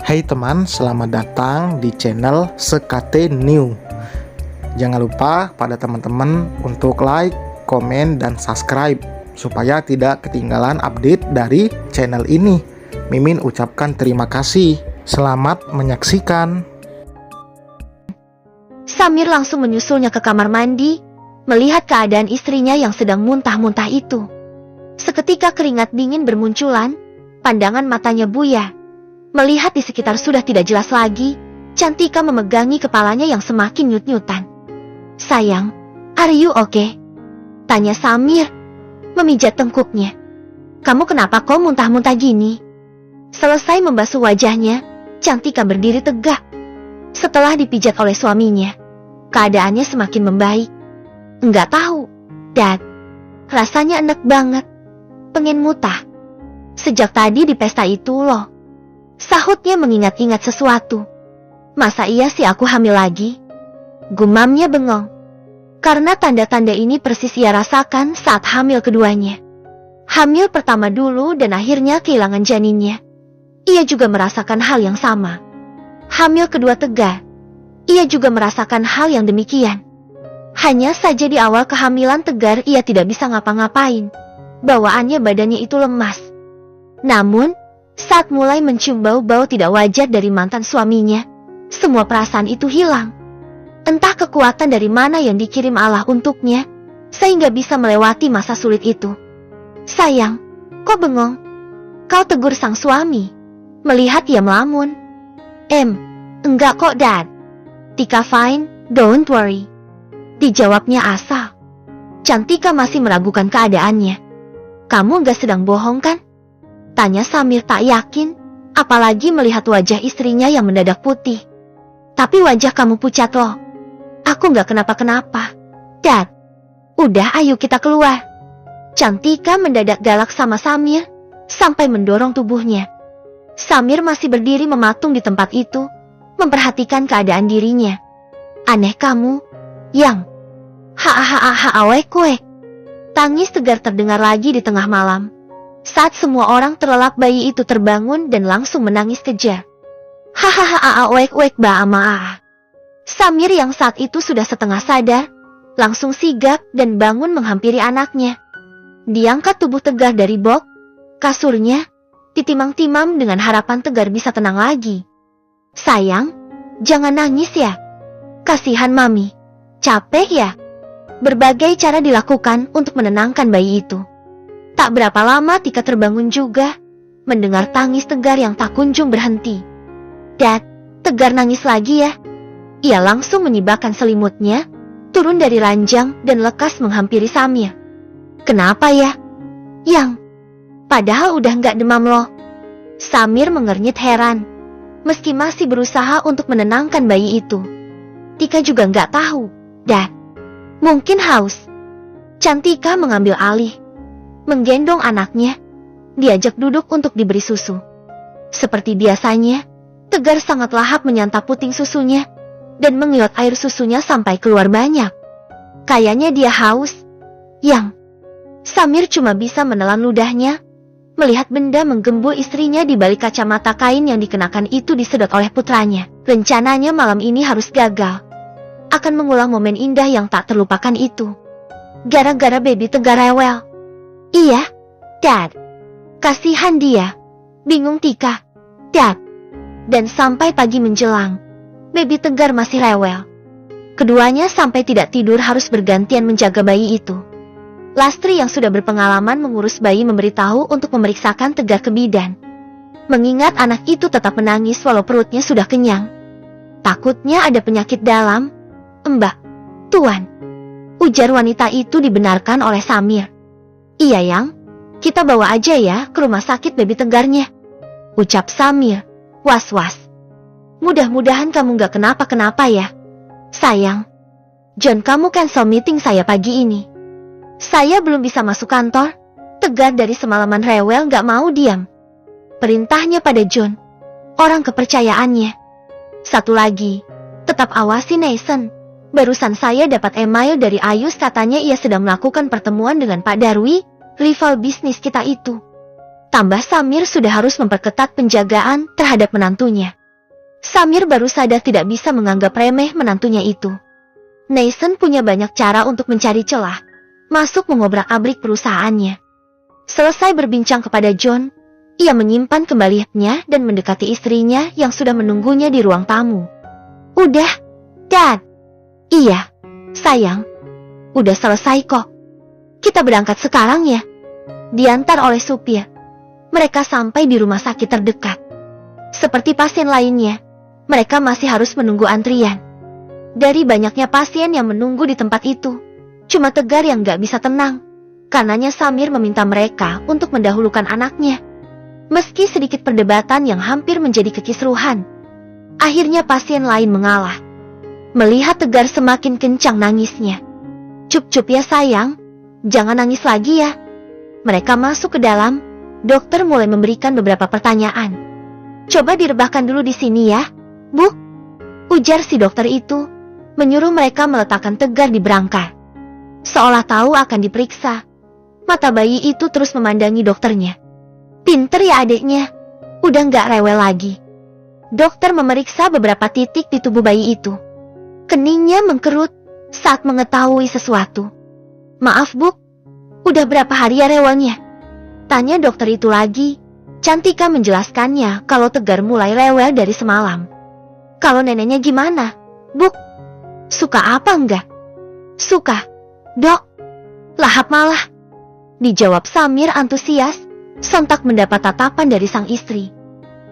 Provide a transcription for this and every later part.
Hai teman, selamat datang di channel Sekate New. Jangan lupa pada teman-teman untuk like, komen, dan subscribe supaya tidak ketinggalan update dari channel ini. Mimin ucapkan terima kasih. Selamat menyaksikan. Samir langsung menyusulnya ke kamar mandi, melihat keadaan istrinya yang sedang muntah-muntah itu. Seketika keringat dingin bermunculan, pandangan matanya buyar. Melihat di sekitar sudah tidak jelas lagi, Cantika memegangi kepalanya yang semakin nyut-nyutan. "Sayang, are you okay?" tanya Samir, memijat tengkuknya. "Kamu kenapa kok muntah-muntah gini?" Selesai membasuh wajahnya, Cantika berdiri tegak. Setelah dipijat oleh suaminya, keadaannya semakin membaik. "Enggak tahu, Dad. Rasanya enak banget. Pengen muntah. Sejak tadi di pesta itu loh," sahutnya mengingat-ingat sesuatu. "Masa iya sih aku hamil lagi?" gumamnya bengong. Karena tanda-tanda ini persis ia rasakan saat hamil keduanya. Hamil pertama dulu dan akhirnya kehilangan janinnya. Ia juga merasakan hal yang sama. Hamil kedua Tegar. Ia juga merasakan hal yang demikian. Hanya saja di awal kehamilan Tegar ia tidak bisa ngapa-ngapain. Bawaannya badannya itu lemas. Namun, saat mulai mencium bau-bau tidak wajar dari mantan suaminya, semua perasaan itu hilang. Entah kekuatan dari mana yang dikirim Allah untuknya, sehingga bisa melewati masa sulit itu. "Sayang, kok bengong?" kau tegur sang suami, melihat ia melamun. Enggak kok Dad. Tika fine, don't worry," dijawabnya asal. Cantika masih meragukan keadaannya. "Kamu enggak sedang bohong kan?" tanya Samir tak yakin, apalagi melihat wajah istrinya yang mendadak putih. "Tapi wajah kamu pucat loh." "Aku nggak kenapa-kenapa, Dad. Udah ayo kita keluar." Cantika mendadak galak sama Samir, sampai mendorong tubuhnya. Samir masih berdiri mematung di tempat itu, memperhatikan keadaan dirinya. "Aneh kamu, Yang." Awek-wek. Tangis Tegar terdengar lagi di tengah malam. Saat semua orang terlelap, bayi itu terbangun dan langsung menangis kejar. Awek-wek ba. Samir yang saat itu sudah setengah sadar, langsung sigap dan bangun menghampiri anaknya. Diangkat tubuh Tegar dari box kasurnya, ditimang-timang dengan harapan Tegar bisa tenang lagi. "Sayang, jangan nangis ya. Kasihan Mami. Capek ya." Berbagai cara dilakukan untuk menenangkan bayi itu. Tak berapa lama Tika terbangun juga, mendengar tangis Tegar yang tak kunjung berhenti. "Dad, Tegar nangis lagi ya." Ia langsung menyibakkan selimutnya, turun dari ranjang dan lekas menghampiri Samir. "Kenapa ya, Yang? Padahal udah nggak demam loh." Samir mengernyit heran, meski masih berusaha untuk menenangkan bayi itu. Tika juga nggak tahu, Dad. Mungkin haus. Cantika mengambil alih, menggendong anaknya, diajak duduk untuk diberi susu. Seperti biasanya, Tegar sangat lahap menyantap puting susunya, dan mengiut air susunya sampai keluar banyak. Kayaknya dia haus, Yang. Samir cuma bisa menelan ludahnya, melihat benda menggembul istrinya di balik kacamata kain yang dikenakan itu disedot oleh putranya. Rencananya malam ini harus gagal. Akan mengulang momen indah yang tak terlupakan itu. Gara-gara baby Tegar rewel. "Iya, Dad. Kasihan dia," bingung Tika. "Dad." Dan sampai pagi menjelang, baby Tegar masih rewel. Keduanya sampai tidak tidur harus bergantian menjaga bayi itu. Lastri yang sudah berpengalaman mengurus bayi memberitahu untuk memeriksakan Tegar ke bidan. Mengingat anak itu tetap menangis walau perutnya sudah kenyang. Takutnya ada penyakit dalam. "Mbak, Tuan," ujar wanita itu dibenarkan oleh Samir. "Iya Yang, kita bawa aja ya ke rumah sakit baby Tegarnya," ucap Samir, was-was. "Mudah-mudahan kamu gak kenapa-kenapa ya. Sayang, John kamu cancel meeting saya pagi ini. Saya belum bisa masuk kantor." Tegar dari semalaman rewel gak mau diam. Perintahnya pada John, orang kepercayaannya. "Satu lagi, tetap awasi Nathan. Barusan saya dapat email dari Ayus, katanya ia sedang melakukan pertemuan dengan Pak Darwi, rival bisnis kita itu." Tambah Samir sudah harus memperketat penjagaan terhadap menantunya. Samir baru sadar tidak bisa menganggap remeh menantunya itu. Nathan punya banyak cara untuk mencari celah, masuk mengobrak-abrik perusahaannya. Selesai berbincang kepada John, ia menyimpan kembaliannya dan mendekati istrinya yang sudah menunggunya di ruang tamu. Udah, Dad. Iya, sayang. Udah selesai kok. Kita berangkat sekarang ya. Diantar oleh supir. Mereka sampai di rumah sakit terdekat. Seperti pasien lainnya, mereka masih harus menunggu antrian. Dari banyaknya pasien yang menunggu di tempat itu, cuma Tegar yang gak bisa tenang. Karenanya Samir meminta mereka untuk mendahulukan anaknya. Meski sedikit perdebatan yang hampir menjadi kekisruhan, akhirnya pasien lain mengalah. Melihat Tegar semakin kencang nangisnya. Cup-cup ya sayang, jangan nangis lagi ya. Mereka masuk ke dalam, dokter mulai memberikan beberapa pertanyaan. Coba direbahkan dulu di sini ya, Bu. Ujar si dokter itu, menyuruh mereka meletakkan Tegar di berangkar. Seolah tahu akan diperiksa, mata bayi itu terus memandangi dokternya. Pinter ya adiknya, udah gak rewel lagi. Dokter memeriksa beberapa titik di tubuh bayi itu. Keningnya mengkerut saat mengetahui sesuatu. Maaf Bu, udah berapa hari ya rewelnya? Tanya dokter itu lagi. Cantika menjelaskannya kalau Tegar mulai rewel dari semalam. Kalau neneknya gimana, Bu? Suka apa enggak? Suka, Dok. Lahap malah. Dijawab Samir antusias, sontak mendapat tatapan dari sang istri.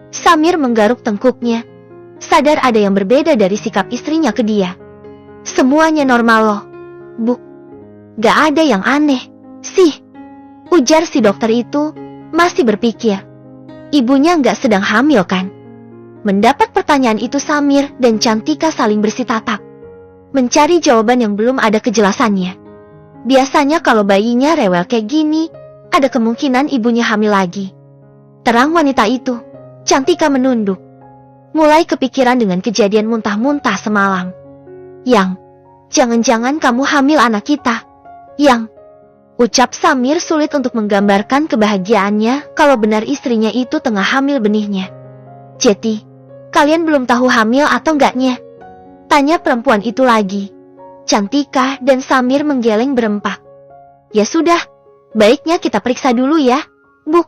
Samir menggaruk tengkuknya, sadar ada yang berbeda dari sikap istrinya ke dia. Semuanya normal loh, Bu. Gak ada yang aneh, sih. Ujar si dokter itu, masih berpikir. Ibunya gak sedang hamil kan? Mendapat pertanyaan itu Samir dan Cantika saling bersitatap, mencari jawaban yang belum ada kejelasannya. Biasanya kalau bayinya rewel kayak gini, ada kemungkinan ibunya hamil lagi. Terang wanita itu, Cantika menunduk. Mulai kepikiran dengan kejadian muntah-muntah semalam. Yang, jangan-jangan kamu hamil anak kita. Yang, ucap Samir sulit untuk menggambarkan kebahagiaannya kalau benar istrinya itu tengah hamil benihnya. Jeti, kalian belum tahu hamil atau enggaknya? Tanya perempuan itu lagi. Cantika dan Samir menggeleng berempat. Ya sudah, baiknya kita periksa dulu ya, Bu.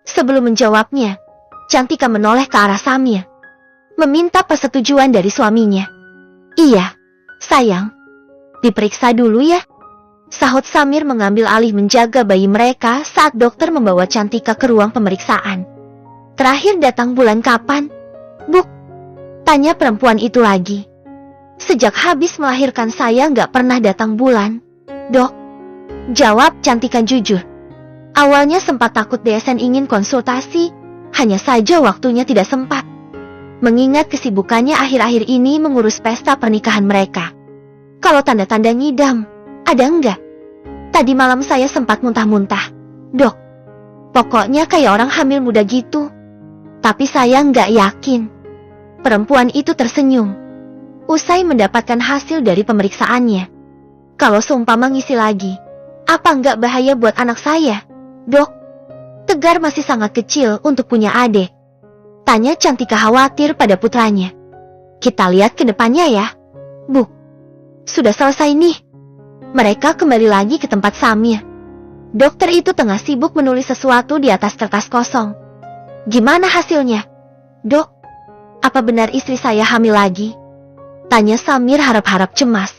Sebelum menjawabnya, Cantika menoleh ke arah Samir, meminta persetujuan dari suaminya. Iya, sayang. Diperiksa dulu ya. Sahut Samir mengambil alih menjaga bayi mereka saat dokter membawa Cantika ke ruang pemeriksaan. Terakhir datang bulan kapan, Bu? Tanya perempuan itu lagi. Sejak habis melahirkan saya nggak pernah datang bulan, Dok. Jawab Cantika jujur. Awalnya sempat takut DSN ingin konsultasi, hanya saja waktunya tidak sempat. Mengingat kesibukannya akhir-akhir ini mengurus pesta pernikahan mereka. Kalau tanda-tanda ngidam, ada enggak? Tadi malam saya sempat muntah-muntah, Dok. Pokoknya kayak orang hamil muda gitu. Tapi saya nggak yakin. Perempuan itu tersenyum. Usai mendapatkan hasil dari pemeriksaannya. Kalau seumpama ngisi lagi, apa nggak bahaya buat anak saya, Dok? Tegar masih sangat kecil untuk punya adik. Tanya Cantika khawatir pada putranya. Kita lihat ke depannya ya, Bu. Sudah selesai nih. Mereka kembali lagi ke tempat Samir. Dokter itu tengah sibuk menulis sesuatu di atas kertas kosong. Gimana hasilnya, Dok? Apa benar istri saya hamil lagi? Tanya Samir harap-harap cemas.